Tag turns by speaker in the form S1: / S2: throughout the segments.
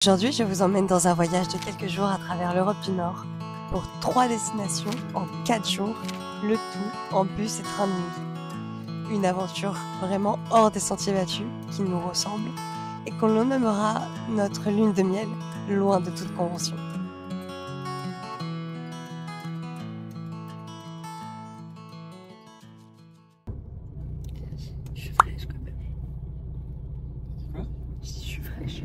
S1: Aujourd'hui, je vous emmène dans un voyage de quelques jours à travers l'Europe du Nord pour 3 destinations en 4 jours, le tout en bus et train de nuit. Une aventure vraiment hors des sentiers battus qui nous ressemble et qu'on l'on nommera notre lune de miel, loin de toute convention. Je suis fraîche quand même.
S2: Quoi?
S1: Je suis fraîche.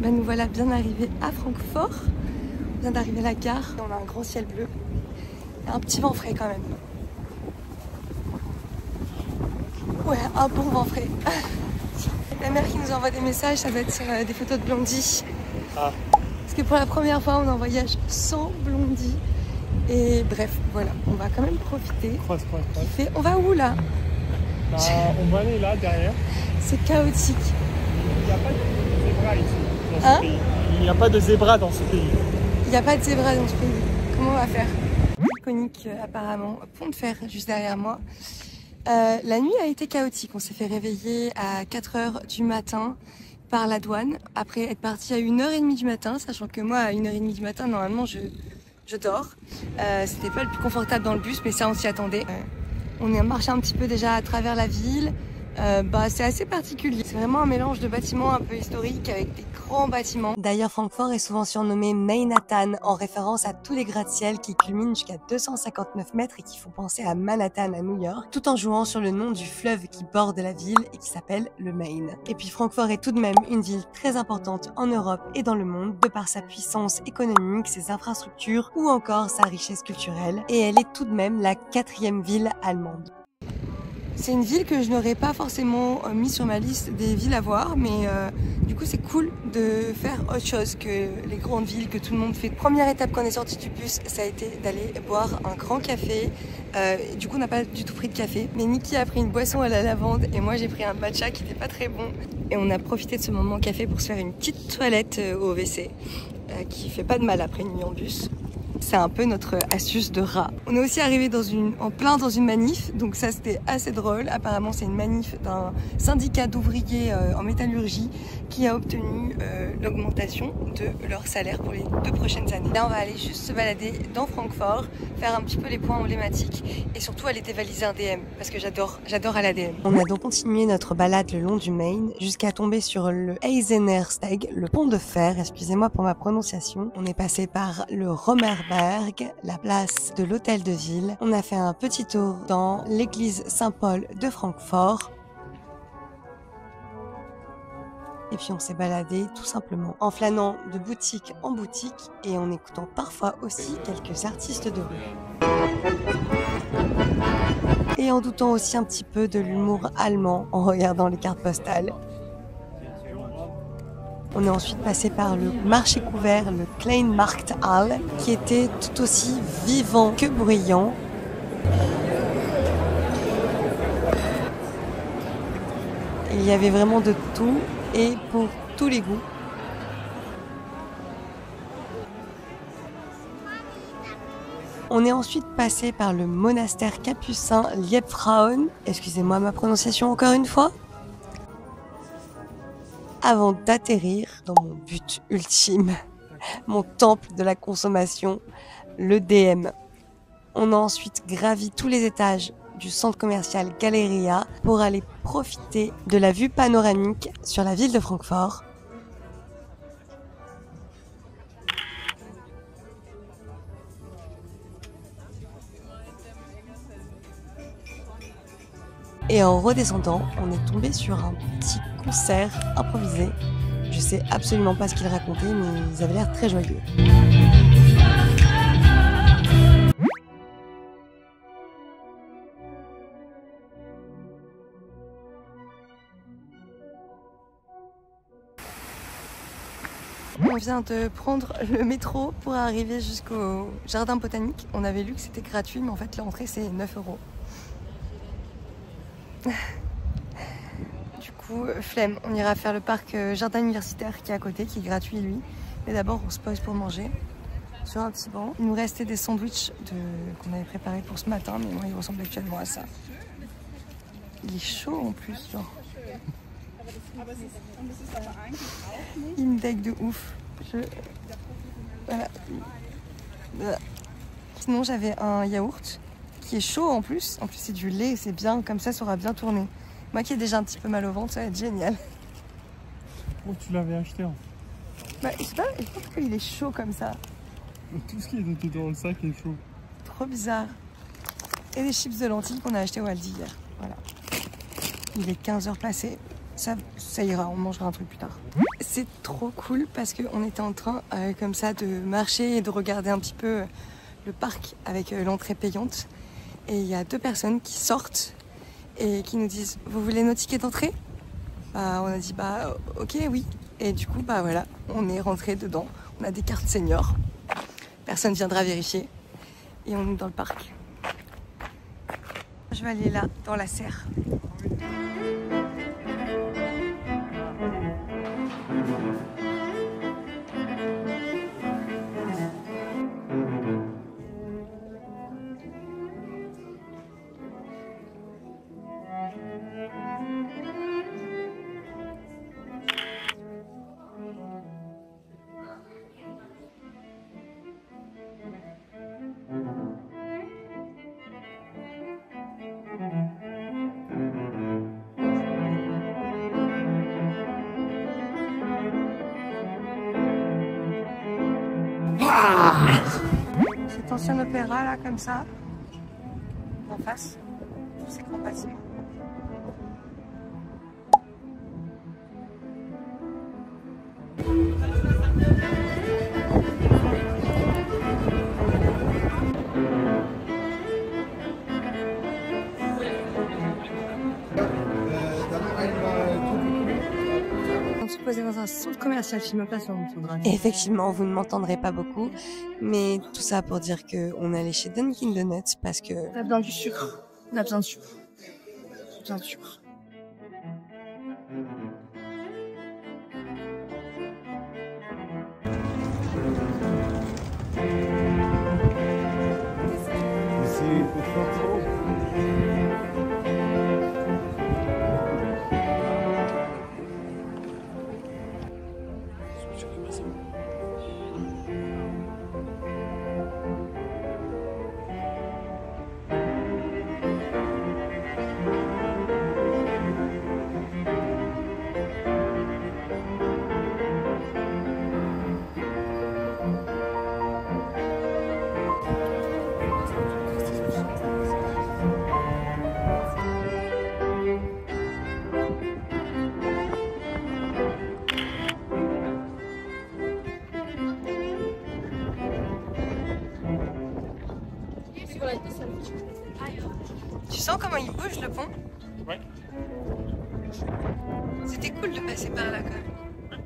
S1: Ben nous voilà bien arrivés à Francfort. On vient d'arriver à la gare. On a un grand ciel bleu et un petit vent frais quand même. Ouais, un bon vent frais. La mère qui nous envoie des messages, ça va être sur des photos de Blondie.
S2: Ah.
S1: Parce que pour la première fois, on est en voyage sans Blondie. Et bref, voilà, on va quand même profiter.
S2: Croise.
S1: On va où là?
S2: Bah, on va aller là derrière.
S1: C'est chaotique.
S2: Il n'y a pas de zébra ici, dans ce
S1: Hein?
S2: pays. Il n'y a pas de zébra dans ce pays.
S1: Il n'y a pas de zébra dans ce pays. Comment on va faire? Iconique apparemment, pont de fer juste derrière moi. La nuit a été chaotique. On s'est fait réveiller à 4 h du matin par la douane. Après être parti à 1 h 30 du matin, sachant que moi à 1 h 30 du matin, normalement je dors. C'était pas le plus confortable dans le bus, mais ça on s'y attendait. On est marché un petit peu déjà à travers la ville. C'est assez particulier. C'est vraiment un mélange de bâtiments un peu historiques avec des grands bâtiments. D'ailleurs, Francfort est souvent surnommé Manhattan en référence à tous les gratte-ciel qui culminent jusqu'à 259 mètres et qui font penser à Manhattan à New York, tout en jouant sur le nom du fleuve qui borde la ville et qui s'appelle le Main. Et puis Francfort est tout de même une ville très importante en Europe et dans le monde de par sa puissance économique, ses infrastructures ou encore sa richesse culturelle. Et elle est tout de même la 4e ville allemande. C'est une ville que je n'aurais pas forcément mis sur ma liste des villes à voir, mais du coup c'est cool de faire autre chose que les grandes villes que tout le monde fait. Première étape quand on est sorti du bus, ça a été d'aller boire un grand café. Du coup on n'a pas du tout pris de café, mais Niki a pris une boisson à la lavande et moi j'ai pris un matcha qui n'était pas très bon. Et on a profité de ce moment café pour se faire une petite toilette au WC, qui fait pas de mal après une nuit en bus. C'est un peu notre astuce de rat. On est aussi arrivé en plein dans une manif, donc ça c'était assez drôle. Apparemment c'est une manif d'un syndicat d'ouvriers en métallurgie qui a obtenu l'augmentation de leur salaire pour les 2 prochaines années. Là on va aller juste se balader dans Francfort, faire un petit peu les points emblématiques et surtout aller dévaliser un DM parce que j'adore aller à l'ADM. On a donc continué notre balade le long du Main jusqu'à tomber sur le Eisenersteg, le pont de fer, excusez-moi pour ma prononciation. On est passé par le Rommerberg, la place de l'hôtel de ville. On a fait un petit tour dans l'église Saint-Paul de Francfort. Et puis on s'est baladé tout simplement en flânant de boutique en boutique et en écoutant parfois aussi quelques artistes de rue. Et en doutant aussi un petit peu de l'humour allemand en regardant les cartes postales. On est ensuite passé par le marché couvert, le Kleinmarkthalle, qui était tout aussi vivant que bruyant. Il y avait vraiment de tout et pour tous les goûts. On est ensuite passé par le monastère capucin Liebfrauen, excusez-moi ma prononciation encore une fois, avant d'atterrir dans mon but ultime, mon temple de la consommation, le DM. On a ensuite gravi tous les étages du centre commercial Galeria pour aller profiter de la vue panoramique sur la ville de Francfort. Et en redescendant, on est tombé sur un petit concert improvisé. Je sais absolument pas ce qu'ils racontaient, mais ils avaient l'air très joyeux. On vient de prendre le métro pour arriver jusqu'au jardin botanique. On avait lu que c'était gratuit, mais en fait l'entrée c'est 9 €. Du coup, flemme, on ira faire le parc jardin universitaire qui est à côté, qui est gratuit lui. Mais d'abord on se pose pour manger. sur un petit banc. Il nous restait des sandwichs qu'on avait préparés pour ce matin, mais moi il ressemble actuellement à ça. Il est chaud en plus, genre. Il me deck de ouf. Voilà. Sinon j'avais un yaourt qui est chaud en plus. En plus c'est du lait, c'est bien, comme ça aura bien tourné. Moi qui ai déjà un petit peu mal au ventre, ça va être génial.
S2: Oh, tu l'avais acheté en
S1: Bah, je sais pas, je pense qu'il est chaud comme ça.
S2: Tout ce qui est dans le sac est chaud.
S1: Trop bizarre. Et des chips de lentilles qu'on a acheté au Aldi hier. Voilà. Il est 15h passé. Ça ira, on mangera un truc plus tard. C'est trop cool parce qu'on était en train comme ça de marcher et de regarder un petit peu le parc avec l'entrée payante. Et il y a 2 personnes qui sortent et qui nous disent « Vous voulez nos tickets d'entrée ?» Bah, on a dit « Bah ok, oui ». Et du coup, bah voilà, on est rentré dedans. On a des cartes seniors. Personne viendra vérifier. Et on est dans le parc. Je vais aller là, dans la serre. Cet ancien opéra là comme ça, en face, tous ces grands bâtiments. Posé dans un centre commercial, je ne sais pas si on m'entendra. Effectivement, vous ne m'entendrez pas beaucoup, mais tout ça pour dire qu'on est allé chez Dunkin Donuts parce que... On a besoin du sucre. On a besoin de sucre. On a besoin de sucre. Tu sens comment il bouge le pont?
S2: Ouais.
S1: C'était cool de passer par là quand même.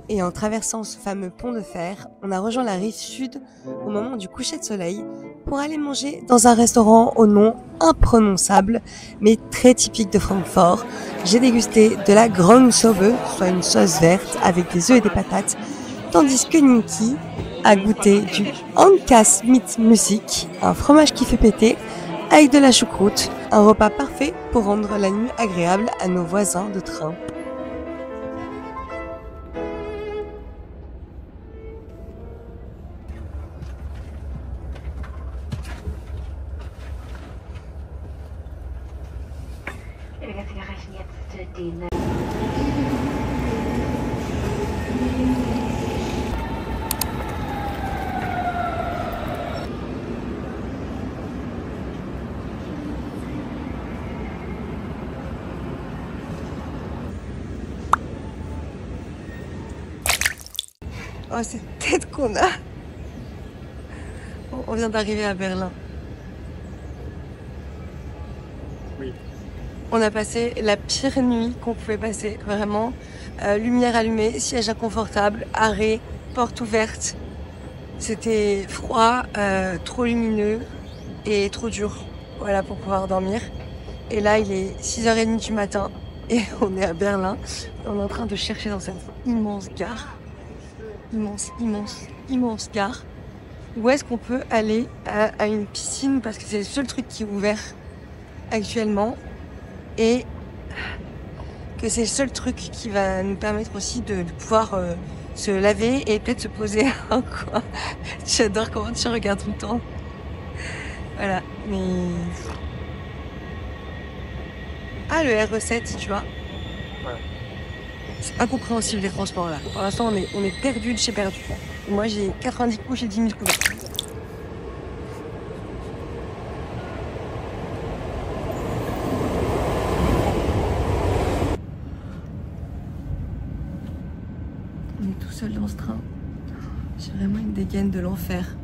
S1: Et en traversant ce fameux pont de fer, on a rejoint la rive sud au moment du coucher de soleil pour aller manger dans un restaurant au nom imprononçable mais très typique de Francfort. J'ai dégusté de la Grauensobe, soit une sauce verte avec des œufs et des patates, tandis que Niki a goûté du Ankas mit Musik, un fromage qui fait péter, avec de la choucroute, un repas parfait pour rendre la nuit agréable à nos voisins de train. Oh, cette tête qu'on a! On vient d'arriver à Berlin.
S2: Oui.
S1: On a passé la pire nuit qu'on pouvait passer, vraiment. Lumière allumée, siège inconfortable, arrêt, porte ouverte. C'était froid, trop lumineux et trop dur, voilà, pour pouvoir dormir. Et là, il est 6h30 du matin et on est à Berlin. On est en train de chercher dans cette immense gare immense gare où est-ce qu'on peut aller à une piscine parce que c'est le seul truc qui est ouvert actuellement et que c'est le seul truc qui va nous permettre aussi de pouvoir se laver et peut-être se poser en coin. J'adore comment tu regardes tout le temps. Voilà, mais... Ah, le RE7, tu vois.
S2: Ouais.
S1: C'est incompréhensible les transports là. Pour l'instant, on est perdu de chez perdu. Moi, j'ai 90 couches et 10 000 couverts. On est tout seul dans ce train. J'ai vraiment une dégaine de l'enfer.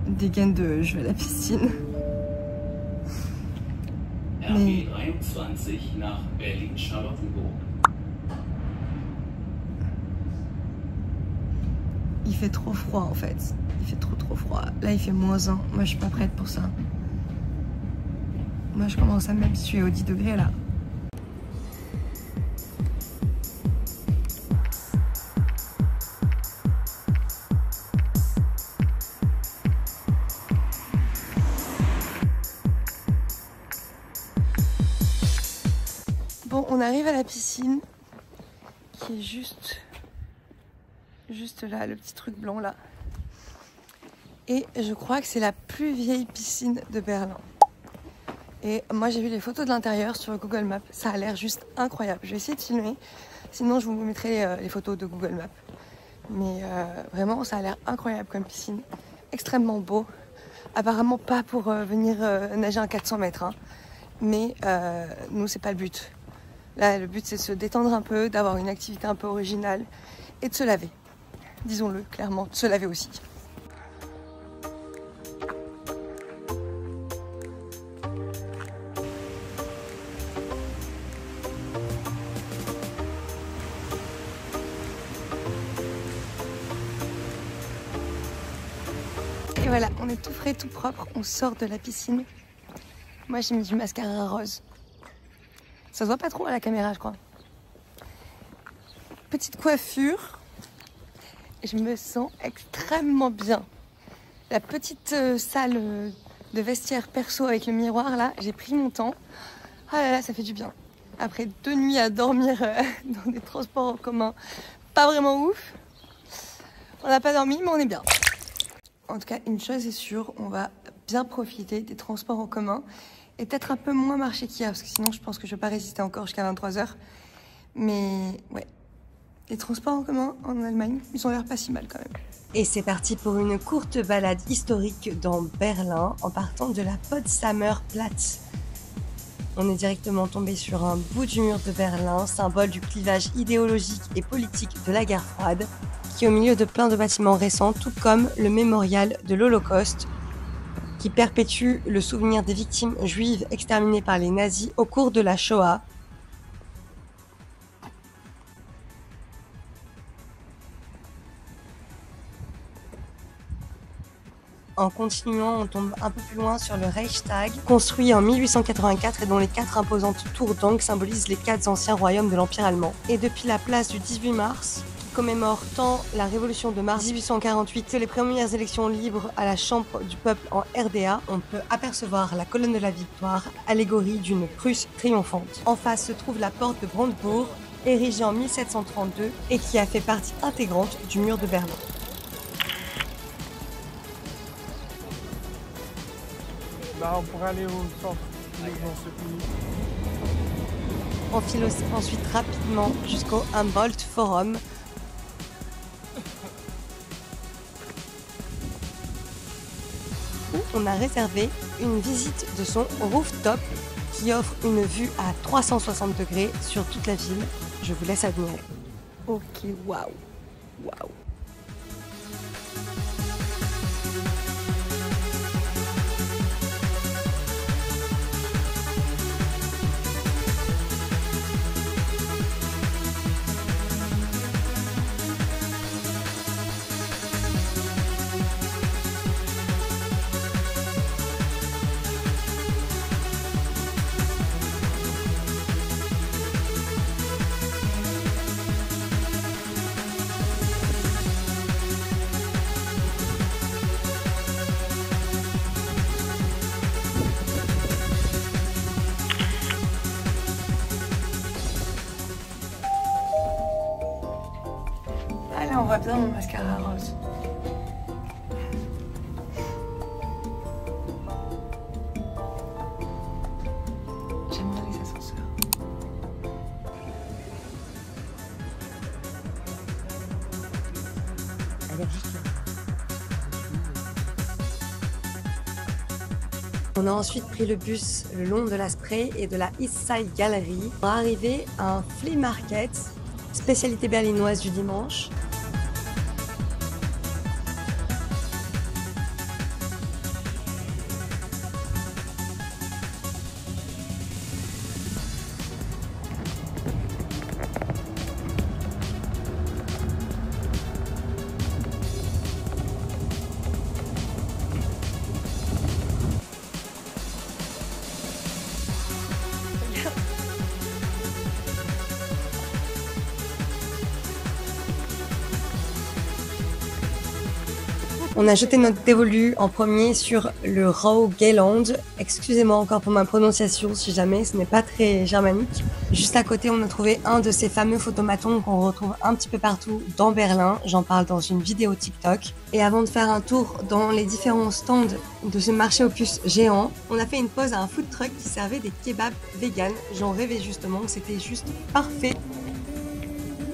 S1: Une dégaine de je vais à la piscine. Mais...
S3: RB23 nach Berlin-Charlottenburg.
S1: Il fait trop froid en fait. Il fait trop froid. Là, il fait -1. Moi, je suis pas prête pour ça. Moi, je commence à m'habituer aux 10 degrés là. Bon, on arrive à la piscine qui est juste là, le petit truc blanc là. Et je crois que c'est la plus vieille piscine de Berlin. Et moi j'ai vu les photos de l'intérieur sur Google Maps, ça a l'air juste incroyable. Je vais essayer de filmer, sinon je vous mettrai les photos de Google Maps. Mais vraiment ça a l'air incroyable comme piscine, extrêmement beau. Apparemment pas pour venir nager un 400 mètres, hein. Mais nous c'est pas le but. Là le but c'est de se détendre un peu, d'avoir une activité un peu originale et de se laver. Disons-le clairement, de se laver aussi. Et voilà, on est tout frais, tout propre, on sort de la piscine. Moi j'ai mis du mascara rose. Ça se voit pas trop à la caméra je crois. Petite coiffure. Je me sens extrêmement bien. La petite salle de vestiaire perso avec le miroir là, j'ai pris mon temps. Ah là là, ça fait du bien. Après 2 nuits à dormir dans des transports en commun, pas vraiment ouf. On n'a pas dormi, mais on est bien. En tout cas, une chose est sûre, on va bien profiter des transports en commun et peut-être un peu moins marcher qu'hier, parce que sinon je pense que je ne vais pas résister encore jusqu'à 23 h. Mais ouais. Les transports en commun en Allemagne, ils ont l'air pas si mal quand même. Et c'est parti pour une courte balade historique dans Berlin en partant de la Potsdamer Platz. On est directement tombé sur un bout du mur de Berlin, symbole du clivage idéologique et politique de la guerre froide, qui est au milieu de plein de bâtiments récents, tout comme le mémorial de l'Holocauste, qui perpétue le souvenir des victimes juives exterminées par les nazis au cours de la Shoah. En continuant, on tombe un peu plus loin sur le Reichstag, construit en 1884 et dont les 4 imposantes tours d'angle symbolisent les 4 anciens royaumes de l'Empire allemand. Et depuis la place du 18 mars, qui commémore tant la révolution de mars 1848 que les premières élections libres à la Chambre du peuple en RDA, on peut apercevoir la colonne de la victoire, allégorie d'une Prusse triomphante. En face se trouve la porte de Brandebourg, érigée en 1732 et qui a fait partie intégrante du mur de Berlin.
S2: Bah, on pourrait aller au centre.
S1: On file ensuite rapidement jusqu'au Humboldt Forum. Où on a réservé une visite de son rooftop qui offre une vue à 360 degrés sur toute la ville. Je vous laisse admirer. Ok, waouh, waouh. on voit bien mon mascara rose. J'aime bien les ascenseurs.
S2: Alors juste...
S1: On a ensuite pris le bus le long de la Spree et de la East Side Gallery pour arriver à un flea market, spécialité berlinoise du dimanche. On a jeté notre dévolu en premier sur le Raugeland. Excusez-moi encore pour ma prononciation si jamais, ce n'est pas très germanique. Juste à côté, on a trouvé un de ces fameux photomatons qu'on retrouve un petit peu partout dans Berlin. J'en parle dans une vidéo TikTok. Et avant de faire un tour dans les différents stands de ce marché aux puces géant, on a fait une pause à un food truck qui servait des kebabs vegan. J'en rêvais justement, c'était juste parfait.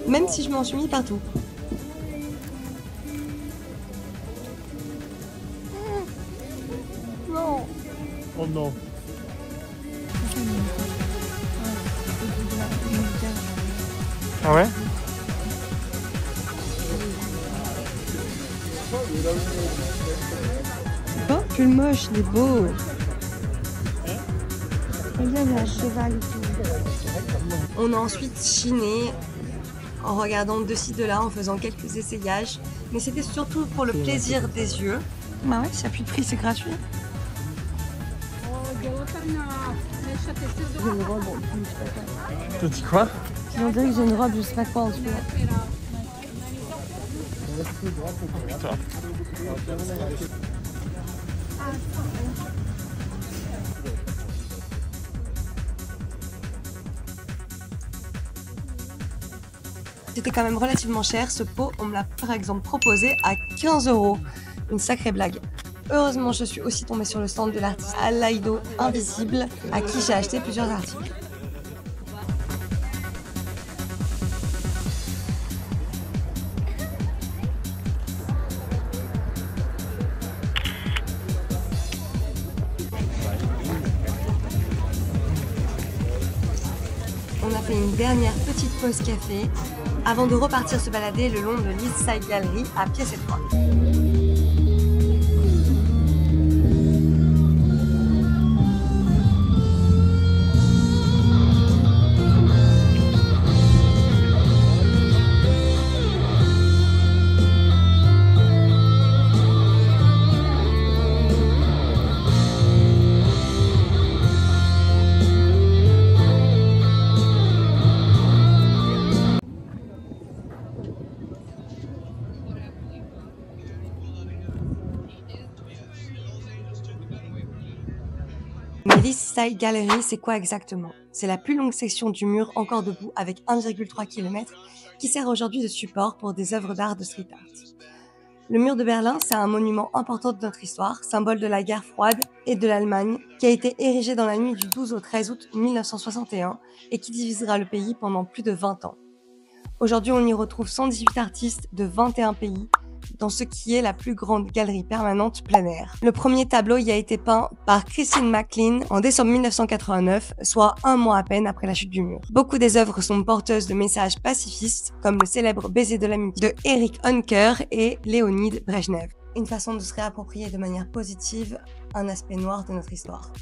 S1: Même si je m'en suis mis partout. Non.
S2: Oh non. Ah ouais?
S1: Oh, pull moche, il est beau. Regarde, il y a un cheval et tout. On a ensuite chiné en regardant de ci de là, en faisant quelques essayages. Mais c'était surtout pour le plaisir des yeux. Bah ouais, s'il n'y a plus de prix, c'est gratuit.
S2: T'as dit quoi?
S1: On dirait que j'ai une robe, je sais pas quoi en dessous.
S2: Putain.
S1: C'était quand même relativement cher. Ce pot, on me l'a par exemple proposé à 15 €. Une sacrée blague. Heureusement, je suis aussi tombée sur le stand de l'artiste Alaido Invisible, à qui j'ai acheté plusieurs articles. On a fait une dernière petite pause café avant de repartir se balader le long de l'East Side Gallery à pied cette fois. Mais l'East Side Gallery, c'est quoi exactement? C'est la plus longue section du mur encore debout avec 1,3 km qui sert aujourd'hui de support pour des œuvres d'art de street art. Le mur de Berlin, c'est un monument important de notre histoire, symbole de la guerre froide et de l'Allemagne, qui a été érigé dans la nuit du 12 au 13 août 1961 et qui divisera le pays pendant plus de 20 ans. Aujourd'hui, on y retrouve 118 artistes de 21 pays, dans ce qui est la plus grande galerie permanente plein air. Le premier tableau y a été peint par Christine McLean en décembre 1989, soit un mois à peine après la chute du mur. Beaucoup des œuvres sont porteuses de messages pacifistes, comme le célèbre Baiser de l'amitié de Erich Honecker et Léonid Brejnev. Une façon de se réapproprier de manière positive un aspect noir de notre histoire.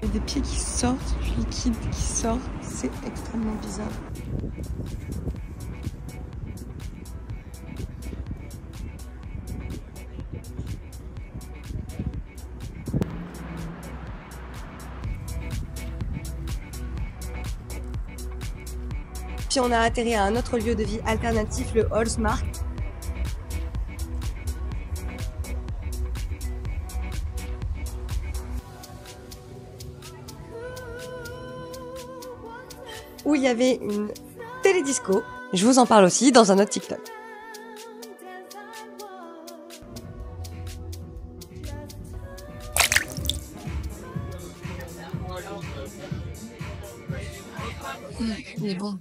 S1: Il y a des pieds qui sortent, du liquide qui sort, c'est extrêmement bizarre. Puis on a atterri à un autre lieu de vie alternatif, le Holzmarkt. où il y avait une télédisco. Je vous en parle aussi dans un autre TikTok. Il est bon.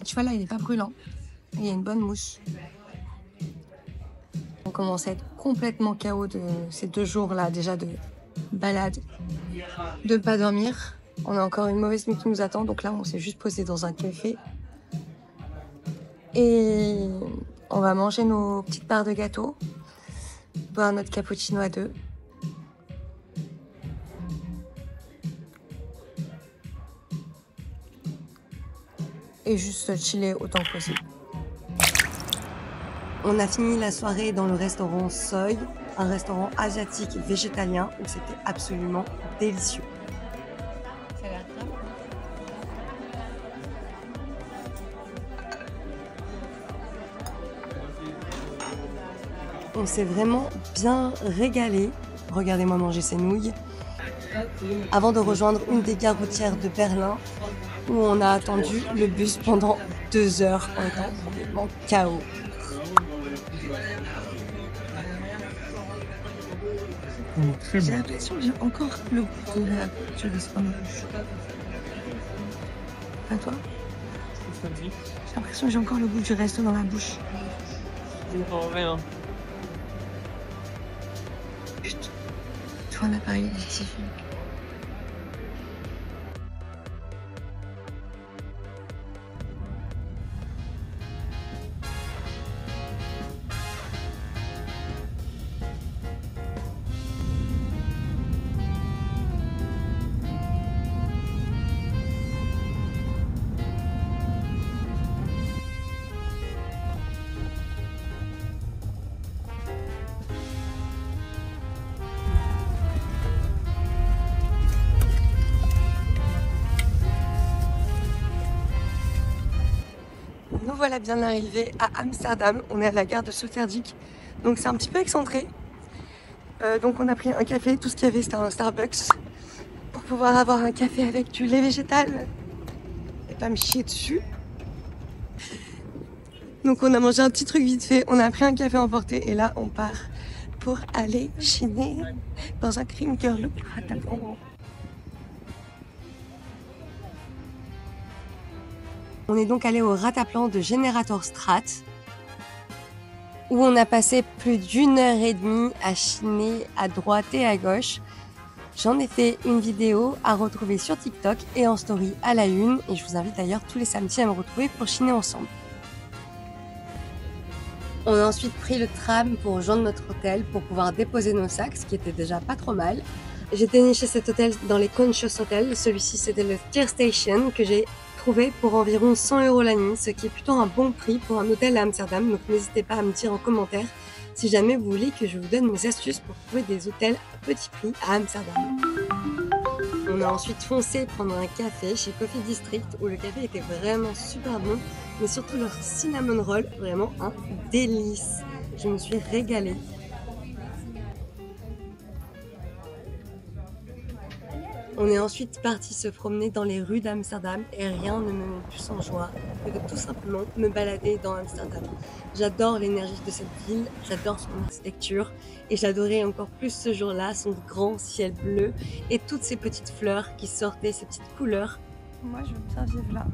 S1: Tu vois là, il est pas brûlant. Il y a une bonne mousse. On commence à être complètement KO de ces 2 jours-là, déjà de balade, de pas dormir. On a encore une mauvaise nuit qui nous attend, donc là on s'est juste posé dans un café. Et on va manger nos petites barres de gâteau, boire notre cappuccino à 2. Et juste chiller autant que possible. On a fini la soirée dans le restaurant Soi, un restaurant asiatique végétalien où c'était absolument délicieux. Ça a l'air très bon. On s'est vraiment bien régalé. Regardez-moi manger ces nouilles. Avant de rejoindre une des gares routières de Berlin, où on a attendu le bus pendant 2 heures en étant complètement KO. J'ai l'impression que j'ai encore le goût de la culture dans ma bouche. Pas toi? J'ai l'impression que j'ai encore le goût du resto dans la bouche.
S2: Je comprends rien.
S1: Putain. Toi, un appareil auditif. Nous voilà bien arrivés à Amsterdam. On est à la gare de Sloterdijk, donc c'est un petit peu excentré. Donc on a pris un café, tout ce qu'il y avait c'était un Starbucks pour pouvoir avoir un café avec du lait végétal et pas me chier dessus. Donc on a mangé un petit truc vite fait, on a pris un café emporté et là on part pour aller chiner dans un crime girl look. On est donc allé au Rataplan de Generatorstraat où on a passé plus d'1 heure et demie à chiner à droite et à gauche. J'en ai fait une vidéo à retrouver sur TikTok et en story à la une et je vous invite d'ailleurs tous les samedis à me retrouver pour chiner ensemble. On a ensuite pris le tram pour rejoindre notre hôtel pour pouvoir déposer nos sacs, ce qui était déjà pas trop mal. J'ai déniché cet hôtel dans les Conscious Hotels. Celui-ci c'était le Tier Station que j'ai trouvé pour environ 100 € la nuit, ce qui est plutôt un bon prix pour un hôtel à Amsterdam. Donc n'hésitez pas à me dire en commentaire si jamais vous voulez que je vous donne mes astuces pour trouver des hôtels à petit prix à Amsterdam. On a ensuite foncé prendre un café chez Coffee District où le café était vraiment super bon, mais surtout leur cinnamon roll, vraiment un délice. Je me suis régalée. On est ensuite parti se promener dans les rues d'Amsterdam et rien ne me met plus en joie que de tout simplement me balader dans Amsterdam. J'adore l'énergie de cette ville, j'adore son architecture et j'adorais encore plus ce jour-là, son grand ciel bleu et toutes ces petites fleurs qui sortaient, ces petites couleurs. Moi je veux bien vivre là.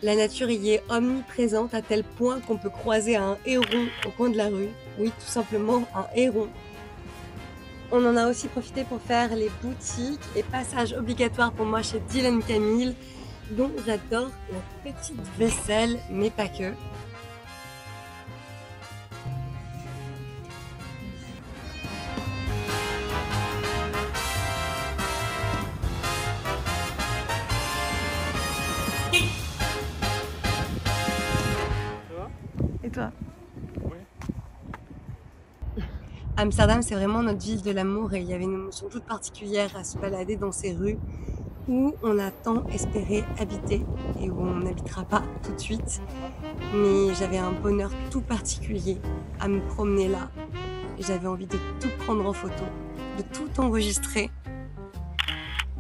S1: La nature y est omniprésente à tel point qu'on peut croiser un héron au coin de la rue. Oui, tout simplement un héron. On en a aussi profité pour faire les boutiques et passage obligatoire pour moi chez Dylan Camille, dont j'adore la petite vaisselle, mais pas que. Et toi? Amsterdam, c'est vraiment notre ville de l'amour et il y avait une émotion toute particulière à se balader dans ces rues où on a tant espéré habiter et où on n'habitera pas tout de suite. Mais j'avais un bonheur tout particulier à me promener là et j'avais envie de tout prendre en photo, de tout enregistrer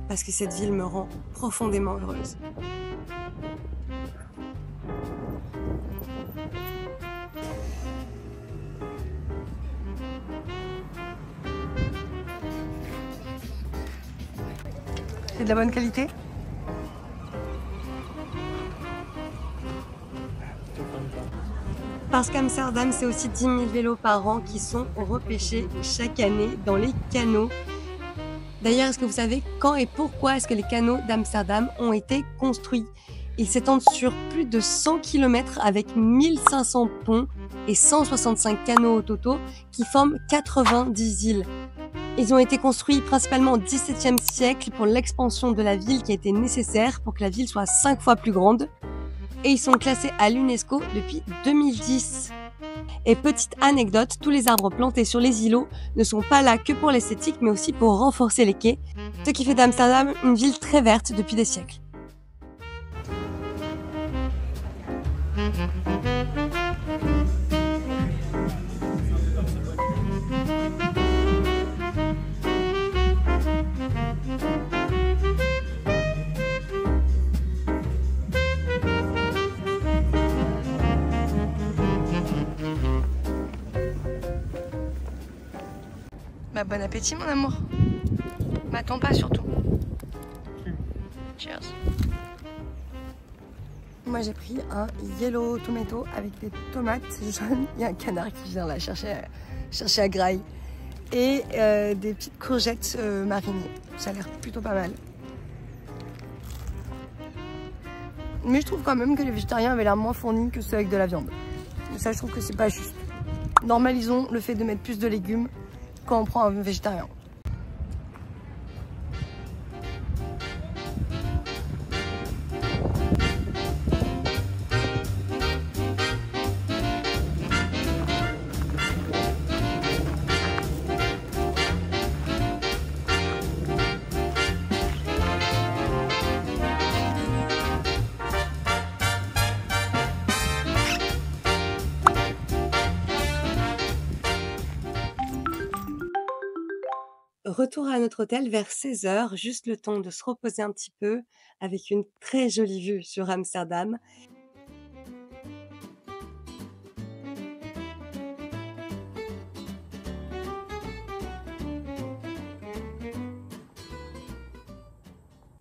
S1: parce que cette ville me rend profondément heureuse. C'est de la bonne qualité ? Parce qu'Amsterdam, c'est aussi 10 000 vélos par an qui sont repêchés chaque année dans les canaux. D'ailleurs, est-ce que vous savez quand et pourquoi est-ce que les canaux d'Amsterdam ont été construits? Ils s'étendent sur plus de 100 km avec 1500 ponts et 165 canaux au total qui forment 90 îles. Ils ont été construits principalement au XVIIe siècle pour l'expansion de la ville qui a été nécessaire pour que la ville soit 5 fois plus grande. Et ils sont classés à l'UNESCO depuis 2010. Et petite anecdote, tous les arbres plantés sur les îlots ne sont pas là que pour l'esthétique, mais aussi pour renforcer les quais, ce qui fait d'Amsterdam une ville très verte depuis des siècles. Bah, bon appétit mon amour. M'attends pas surtout. Cheers. Moi j'ai pris un yellow tomato avec des tomates jaunes. Il y a un canard qui vient là chercher à graille. Et des petites courgettes marinées. Ça a l'air plutôt pas mal. Mais je trouve quand même que les végétariens avaient l'air moins fournis que ceux avec de la viande. Et ça je trouve que c'est pas juste. Normalisons le fait de mettre plus de légumes quand on prend un végétarien. Retour à notre hôtel vers 16 h, juste le temps de se reposer un petit peu avec une très jolie vue sur Amsterdam.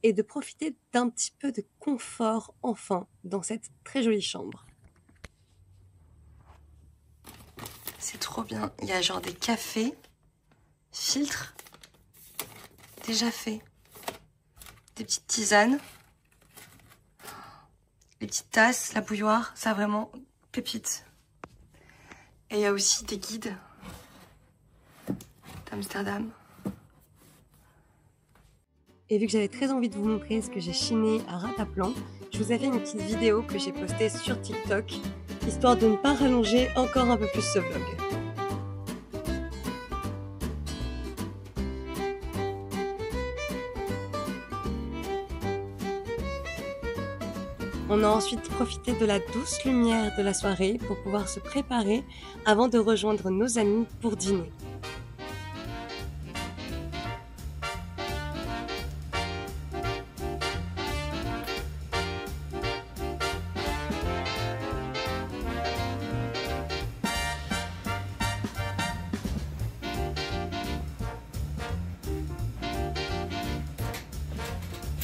S1: Et de profiter d'un petit peu de confort enfin dans cette très jolie chambre. C'est trop bien, il y a genre des cafés, filtres. Déjà fait. Des petites tisanes. Les petites tasses, la bouilloire, ça vraiment pépite. Et il y a aussi des guides d'Amsterdam. Et vu que j'avais très envie de vous montrer ce que j'ai chiné à Rataplan, je vous ai fait une petite vidéo que j'ai postée sur TikTok, histoire de ne pas rallonger encore un peu plus ce vlog. On a ensuite profité de la douce lumière de la soirée pour pouvoir se préparer avant de rejoindre nos amis pour dîner.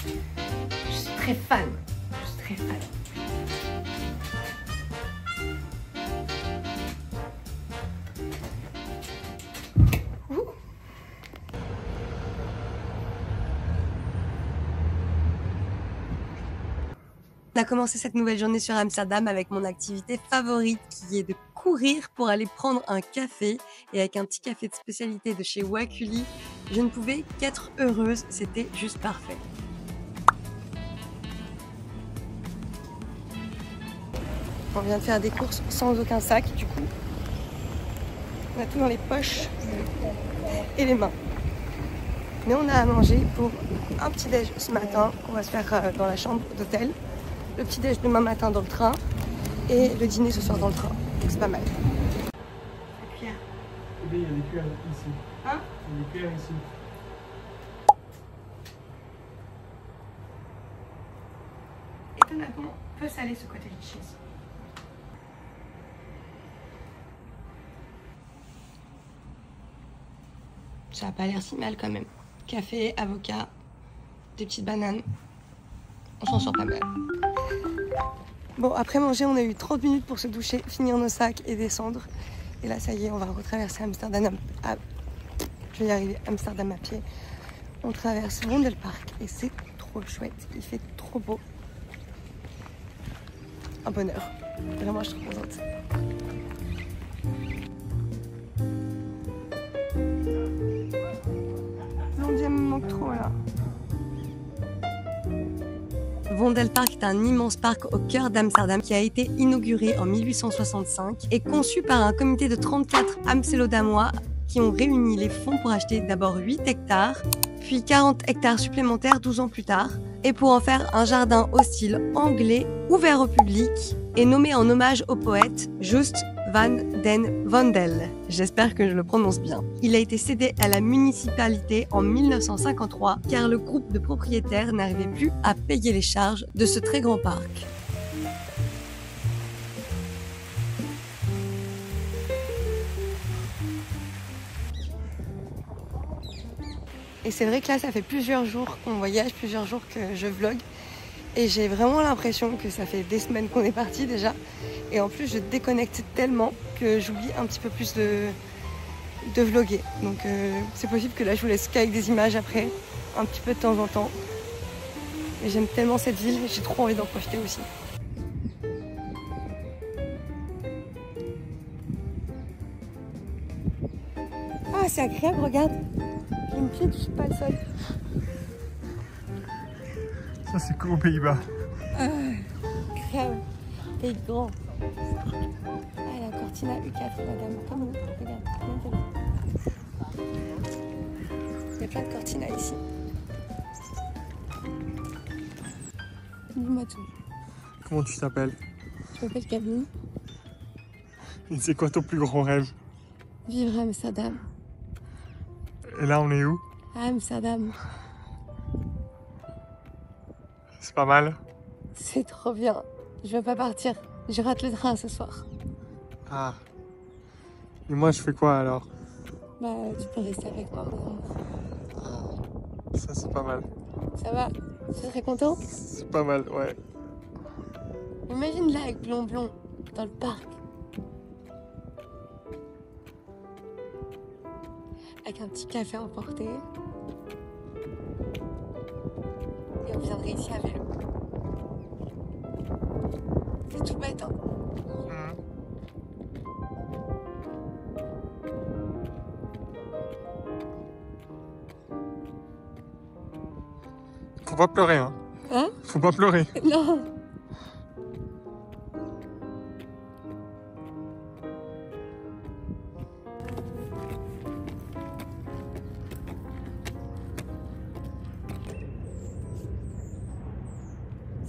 S1: Je suis très fan. On a commencé cette nouvelle journée sur Amsterdam avec mon activité favorite qui est de courir pour aller prendre un café. Et avec un petit café de spécialité de chez Wakuli, je ne pouvais qu'être heureuse, c'était juste parfait. On vient de faire des courses sans aucun sac du coup. On a tout dans les poches et les mains. Mais on a à manger pour un petit déj ce matin qu'on va se faire dans la chambre d'hôtel. Le petit déj demain matin dans le train et le dîner ce soir dans le train. Donc c'est pas mal.
S2: Il y a des
S4: cuire ici.
S1: Hein?
S4: Il est cuire ici.
S1: Étonnamment, peu salé ce côté de cheese. Ça a pas l'air si mal quand même. Café, avocat, des petites bananes. On s'en sort pas mal. Bon, après manger, on a eu 30 minutes pour se doucher, finir nos sacs et descendre. Et là, ça y est, on va retraverser Amsterdam je vais y arriver, Amsterdam à pied. On traverse Vondelpark et c'est trop chouette. Il fait trop beau. Un bonheur. Vraiment, je suis trop contente. Mon Dieu, elle me manque trop là. Vondelpark est un immense parc au cœur d'Amsterdam qui a été inauguré en 1865 et conçu par un comité de 34 Amsterdamois qui ont réuni les fonds pour acheter d'abord 8 hectares, puis 40 hectares supplémentaires 12 ans plus tard, et pour en faire un jardin au style anglais, ouvert au public, et nommé en hommage au poète Just van den Vondel. J'espère que je le prononce bien. Il a été cédé à la municipalité en 1953 car le groupe de propriétaires n'arrivait plus à payer les charges de ce très grand parc. Et c'est vrai que là, ça fait plusieurs jours qu'on voyage, plusieurs jours que je vlog. Et j'ai vraiment l'impression que ça fait des semaines qu'on est parti déjà. Et en plus, je déconnecte tellement que j'oublie un petit peu plus de vlogger. Donc c'est possible que là, je vous laisse qu'avec des images après, un petit peu de temps en temps. Et j'aime tellement cette ville, j'ai trop envie d'en profiter aussi. Ah, c'est agréable, regarde. J'ai une pied, je touche pas le sol.
S4: Ça, c'est cool aux Pays-Bas.
S1: Grave. T'es grand. Ah, la Cortina U4, madame. Comme nous. Regarde. Il y a plein de Cortina ici. Dis-moi tout.
S4: Comment tu t'appelles?
S1: Je m'appelle Camille.
S4: Et c'est quoi ton plus grand rêve?
S1: Vivre à Amsterdam.
S4: Et là, on est où?
S1: À Amsterdam.
S4: C'est pas mal.
S1: C'est trop bien. Je veux pas partir. Je rate le train ce soir.
S4: Ah. Et moi, je fais quoi alors?
S1: Bah, tu peux rester avec moi.
S4: Ça, c'est pas mal.
S1: Ça va? Tu es très contente?
S4: C'est pas mal, ouais.
S1: Imagine là avec Blond Blond dans le parc. Avec un petit café emporté. Et on viendrait ici à vélo. C'est tout bête, hein?
S4: Faut pas pleurer, hein.
S1: Hein?
S4: Faut pas pleurer.
S1: Non!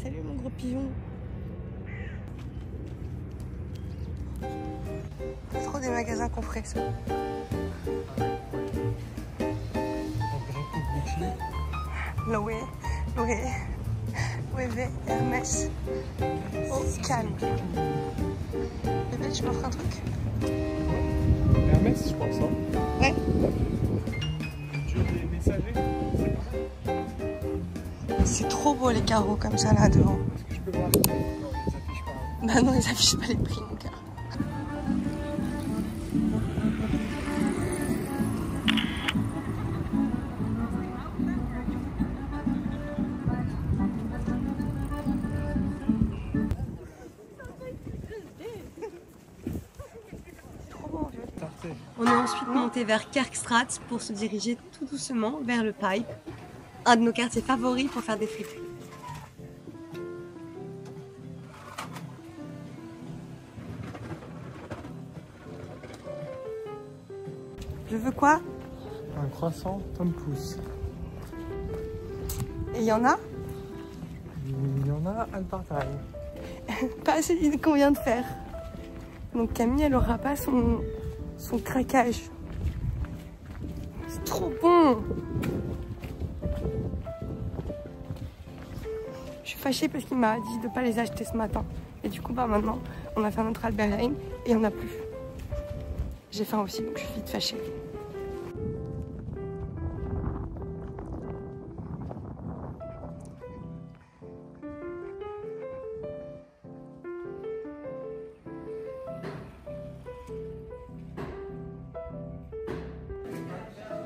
S1: Salut mon gros pigeon. C'est trop des magasins qu'on ferait ça. Loé, Hermès. Oh, calme. Bébé, tu m'offres un truc?
S4: Hermès, je pense, hein.
S1: Ouais.
S4: Tu veux des messagers?
S1: C'est trop beau les carreaux comme ça là devant.
S4: Est-ce que je peux voir? Non, ils affichent pas.
S1: Bah non, ils affichent pas les prix mon cœur. On est ensuite monté vers Kerkstraat pour se diriger tout doucement vers le Pipe, un de nos quartiers favoris pour faire des frites. Je veux quoi?
S4: Un croissant, Tom Pouce.
S1: Et il y en a?
S4: Il y en a un partage.
S1: Pas celui qu'on vient de faire. Donc Camille, elle aura pas son craquage. trop bon. Je suis fâchée parce qu'il m'a dit de ne pas les acheter ce matin. Et du coup, bah maintenant, on a fait notre Albert Heijn et on n'a plus. J'ai faim aussi, donc je suis vite fâchée.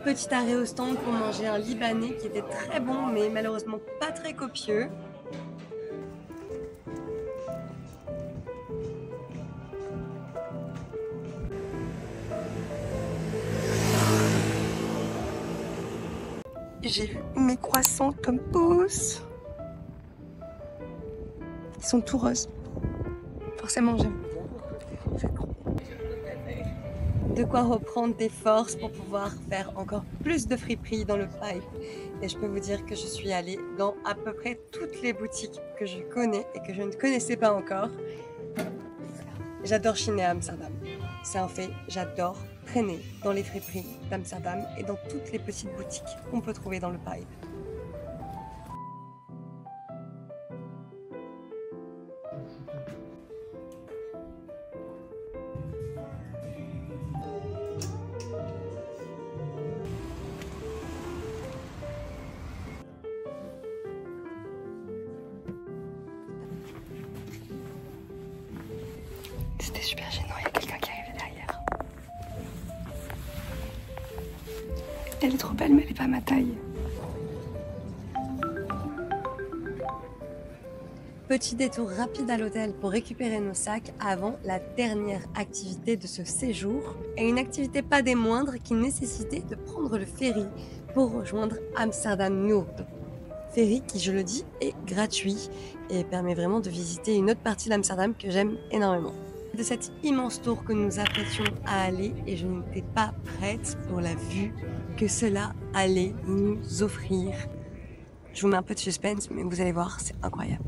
S1: Petit arrêt au stand pour manger un libanais qui était très bon, mais malheureusement pas très copieux. J'ai eu mes croissants comme pouce. Ils sont tout roses. Forcément, j'aime. De quoi reprendre des forces pour pouvoir faire encore plus de friperies dans le pipe. Et je peux vous dire que je suis allée dans à peu près toutes les boutiques que je connais et que je ne connaissais pas encore. J'adore chiner à Amsterdam. C'est un fait, j'adore traîner dans les friperies d'Amsterdam et dans toutes les petites boutiques qu'on peut trouver dans le pipe. C'était super gênant, il y a quelqu'un qui arrivait derrière. Elle est trop belle, mais elle n'est pas à ma taille. Petit détour rapide à l'hôtel pour récupérer nos sacs avant la dernière activité de ce séjour. Et une activité pas des moindres qui nécessitait de prendre le ferry pour rejoindre Amsterdam Noord. Ferry qui, je le dis, est gratuit et permet vraiment de visiter une autre partie d'Amsterdam que j'aime énormément. De cet immense tour que nous apprêtions à aller et je n'étais pas prête pour la vue que cela allait nous offrir. Je vous mets un peu de suspense, mais vous allez voir, c'est incroyable.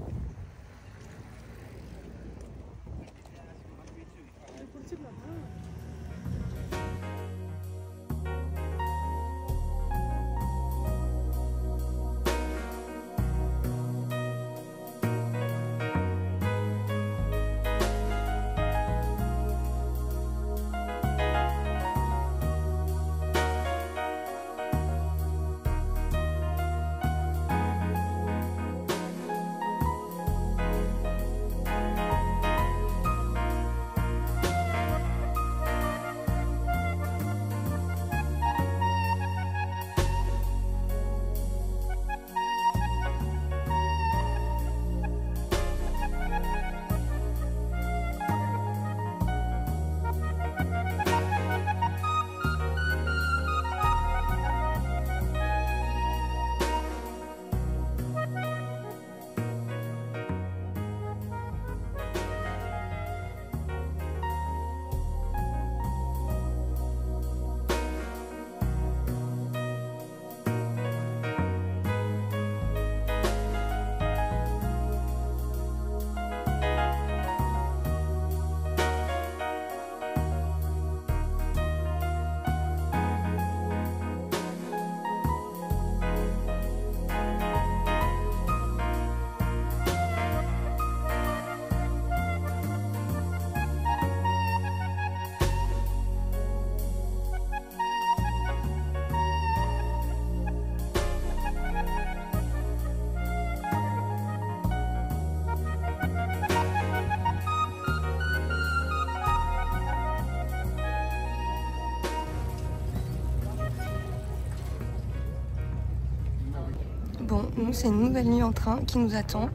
S1: Bon, nous c'est une nouvelle nuit en train qui nous attend.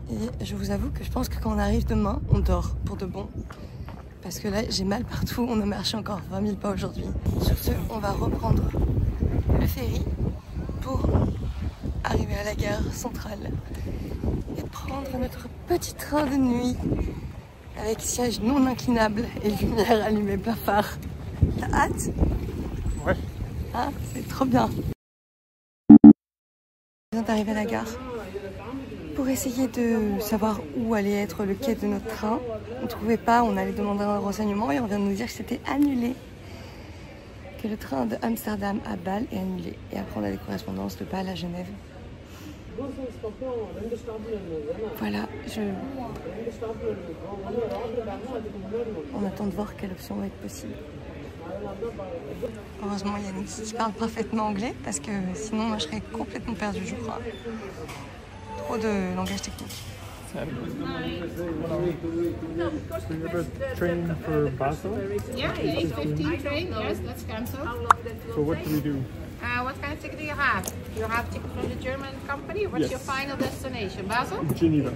S1: Et je vous avoue que je pense que quand on arrive demain, on dort pour de bon. Parce que là, j'ai mal partout, on a marché encore 20 000 pas aujourd'hui. Sur ce, on va reprendre le ferry pour arriver à la gare centrale et prendre notre petit train de nuit avec siège non inclinable et lumière allumée blafard. T'as hâte?
S4: Ouais.
S1: Ah, c'est trop bien. On vient d'arriver à la gare pour essayer de savoir où allait être le quai de notre train. On ne trouvait pas, on allait demander un renseignement et on vient de nous dire que c'était annulé. que le train de Amsterdam à Bâle est annulé. Et après, on a des correspondances de Bâle à Genève. Voilà, on attend de voir quelle option va être possible. Heureusement, Yannick qui parle parfaitement anglais parce que sinon, moi, je serais complètement perdue, je crois. Trop de langage technique.
S4: We have a train for Basel.
S5: Yeah, the 8:15 train. Yes, that's cancelled.
S4: So what do we do?
S5: What kind of ticket do you have? You have a ticket from the German company. What's
S4: Yes.
S5: your final destination? Basel?
S4: Geneva.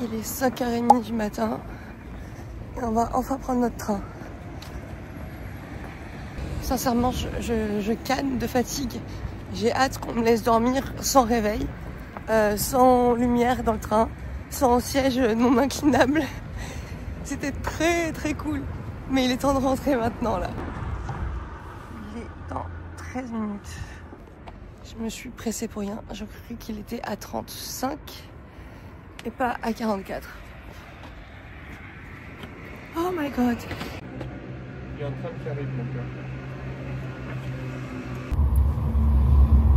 S1: Il est 5h30 du matin et on va enfin prendre notre train. Sincèrement, je canne de fatigue. J'ai hâte qu'on me laisse dormir sans réveil, sans lumière dans le train, sans siège non inclinable. C'était très très cool. Mais il est temps de rentrer maintenant là. Il est dans 13 minutes. Je me suis pressée pour rien. Je croyais qu'il était à 35 et pas à 44. Oh my god.
S4: Il y a un train qui arrive, mon cœur.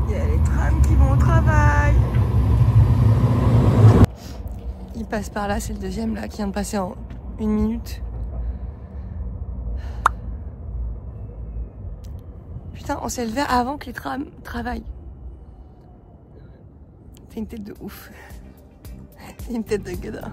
S1: Il y a les trams qui vont au travail. Il passe par là, c'est le deuxième là qui vient de passer en 1 minute. Putain, on s'est levé avant que les trams travaillent. T'as une tête de ouf. T'as une tête de gada.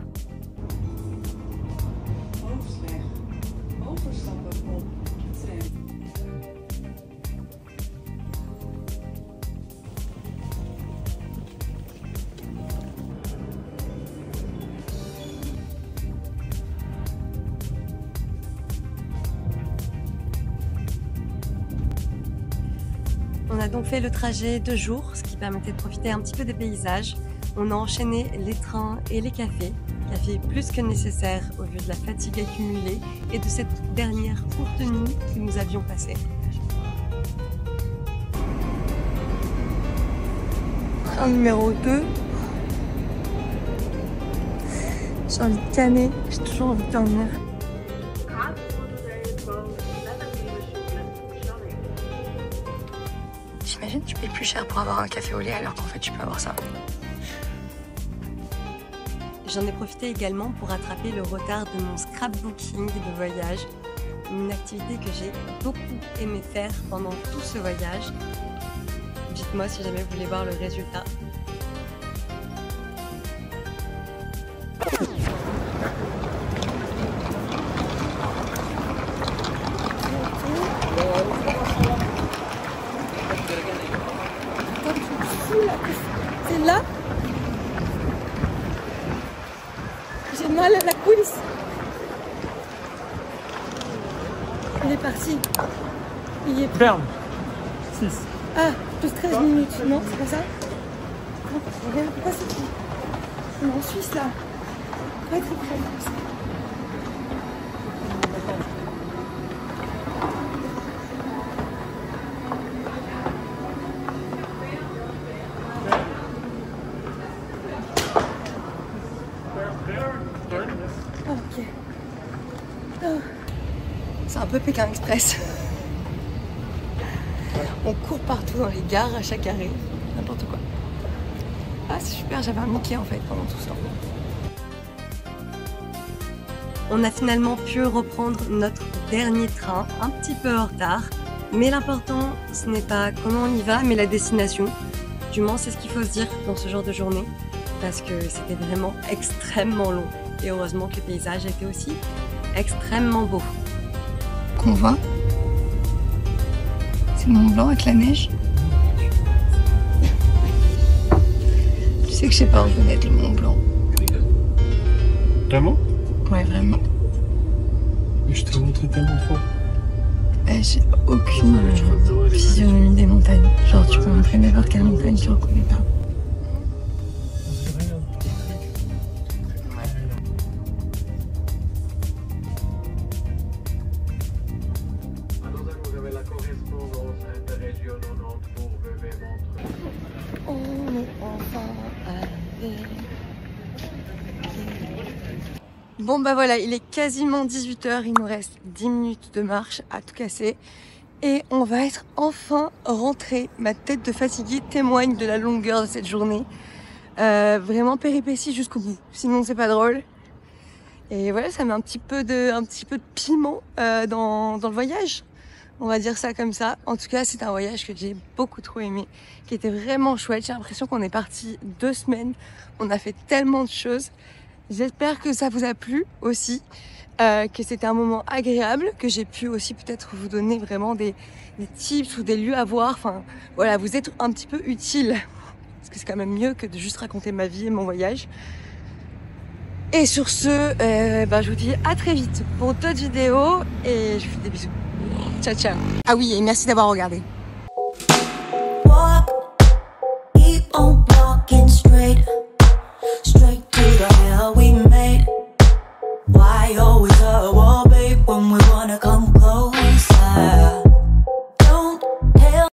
S1: On a donc fait le trajet 2 jours, ce qui permettait de profiter un petit peu des paysages. On a enchaîné les trains et les cafés. Café plus que nécessaire au vu de la fatigue accumulée et de cette dernière courte nuit que nous avions passée. Train numéro 2. J'ai envie de canner, j'ai toujours envie de dormir. J'imagine que tu payes plus cher pour avoir un café au lait alors qu'en fait tu peux avoir ça. J'en ai profité également pour rattraper le retard de mon scrapbooking de voyage, une activité que j'ai beaucoup aimé faire pendant tout ce voyage. Dites-moi si jamais vous voulez voir le résultat. C'est là. J'ai mal à la cuisse. Il est parti. Il est...
S4: Berne. 6.
S1: Ah, plus 13 minutes. Non, c'est pas ça? Non, regarde, pourquoi c'est tout? On est en Suisse là. Pas très près comme ça. Ok. Oh. C'est un peu Pékin Express. On court partout dans les gares, à chaque arrêt, n'importe quoi. Ah, c'est super, j'avais un Mickey en fait pendant tout ce temps. On a finalement pu reprendre notre dernier train, un petit peu en retard. Mais l'important, ce n'est pas comment on y va, mais la destination. Du moins, c'est ce qu'il faut se dire dans ce genre de journée. Parce que c'était vraiment extrêmement long. Et heureusement que le paysage était aussi extrêmement beau. Qu'on voit, c'est le Mont Blanc avec la neige. Tu sais que je sais pas reconnaître le Mont Blanc.
S4: Vraiment?
S1: Ouais, vraiment.
S4: Mais je t'ai montré tellement de fois.
S1: J'ai aucune physionomie des montagnes. Genre, tu peux montrer n'importe quelle montagne, tu reconnais pas. On est enfin arrivé. Bon bah voilà, il est quasiment 18 h, il nous reste 10 minutes de marche à tout casser. Et on va être enfin rentré. Ma tête de fatiguée témoigne de la longueur de cette journée. Vraiment péripétie jusqu'au bout, sinon c'est pas drôle. Et voilà, ça met un petit peu de piment dans le voyage. On va dire ça comme ça. En tout cas, c'est un voyage que j'ai beaucoup trop aimé, qui était vraiment chouette. J'ai l'impression qu'on est parti 2 semaines. On a fait tellement de choses. J'espère que ça vous a plu aussi, que c'était un moment agréable, que j'ai pu aussi peut-être vous donner vraiment des tips ou des lieux à voir. Enfin, voilà, vous êtes un petit peu utile. Parce que c'est quand même mieux que de juste raconter ma vie et mon voyage. Et sur ce, je vous dis à très vite pour d'autres vidéos et je vous fais des bisous. Ciao, ciao. Ah oui, et merci d'avoir regardé.